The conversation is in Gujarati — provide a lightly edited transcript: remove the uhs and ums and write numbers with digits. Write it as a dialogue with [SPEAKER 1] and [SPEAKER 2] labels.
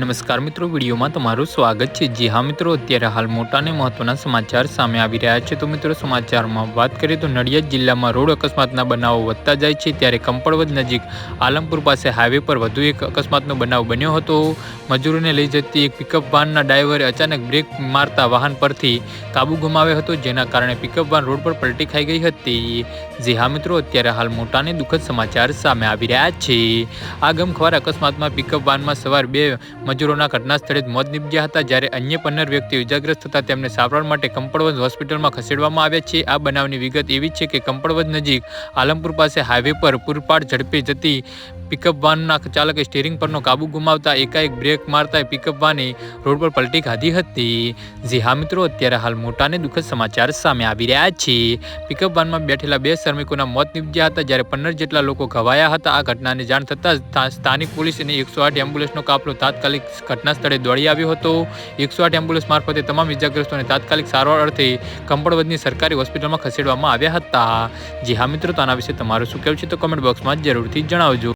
[SPEAKER 1] નમસ્કાર મિત્રો, વિડીયોમાં તમારું સ્વાગત છે। જી હા મિત્રો, અત્યારે હાલ મોટા અને મહત્વના સમાચાર સામે આવી રહ્યા છે। તો મિત્રો, સમાચારમાં વાત કરીએ તો નડિયાદ જિલ્લામાં રોડ અકસ્માતના બનાવો વધતા જાય છે, ત્યારે કંપડવદ નજીક આલમપુર પાસે હાઈવે પર વધુ એક અકસ્માતનો બનાવ બન્યો હતો। મજૂરોને લઈ જતી એક પિકઅપ વાનના ડ્રાઈવરે અચાનક બ્રેક મારતા વાહન પરથી કાબુ ગુમાવ્યો હતો, જેના કારણે પિકઅપ વાન રોડ પર પલટી ખાઈ ગઈ હતી। જી હા મિત્રો, અત્યારે હાલ મોટા અને દુઃખદ સમાચાર સામે આવી રહ્યા છે। આ ગમખ્વાર અકસ્માતમાં પિકઅપ વાનમાં સવાર બે મજૂરોના ઘટના સ્થળે જ મોત નીપજ્યા હતા, જ્યારે અન્ય 15 વ્યક્તિઓ ઇજાગ્રસ્ત થતા તેમને સારવાર માટે કંપડવદ હોસ્પિટલમાં ખસેડવામાં આવ્યા છે। આ બનાવની વિગત એવી છે કે કંપડવદ નજીક આલમપુર પાસે હાઈવે પર પૂરપાટ ઝડપે જતી પિકઅપ વાનના ચાલકે સ્ટીયરિંગ પરનો કાબુ ગુમાવતા એકાએક બ્રેક મારતા પિકઅપ વાને રોડ પર પલટી ખાધી હતી। જી હા મિત્રો, અત્યારે હાલ મોટા અને દુઃખદ સમાચાર સામે આવી રહ્યા છે। પિકઅપ વાનમાં બેઠેલા 2 શ્રમિકોના મોત નીપજ્યા હતા, જ્યારે 15 જેટલા લોકો ઘવાયા હતા। આ ઘટનાની જાણ થતાં સ્થાનિક પોલીસ અને 108 એમ્બ્યુલન્સનો કાફલો તાત્કાલિક ઘટના સ્થળે દોડી આવ્યો હતો। 108 એમ્બ્યુલન્સ મારફતે તમામ ઇજાગ્રસ્તોને તાત્કાલિક સારવાર અર્થે કંપડવદની સરકારી હોસ્પિટલમાં ખસેડવામાં આવ્યા હતા। જી હા મિત્રો, તો આના વિશે તમારું શું કહેવું છે તો કમેન્ટ બોક્સમાં જરૂરથી જણાવજો।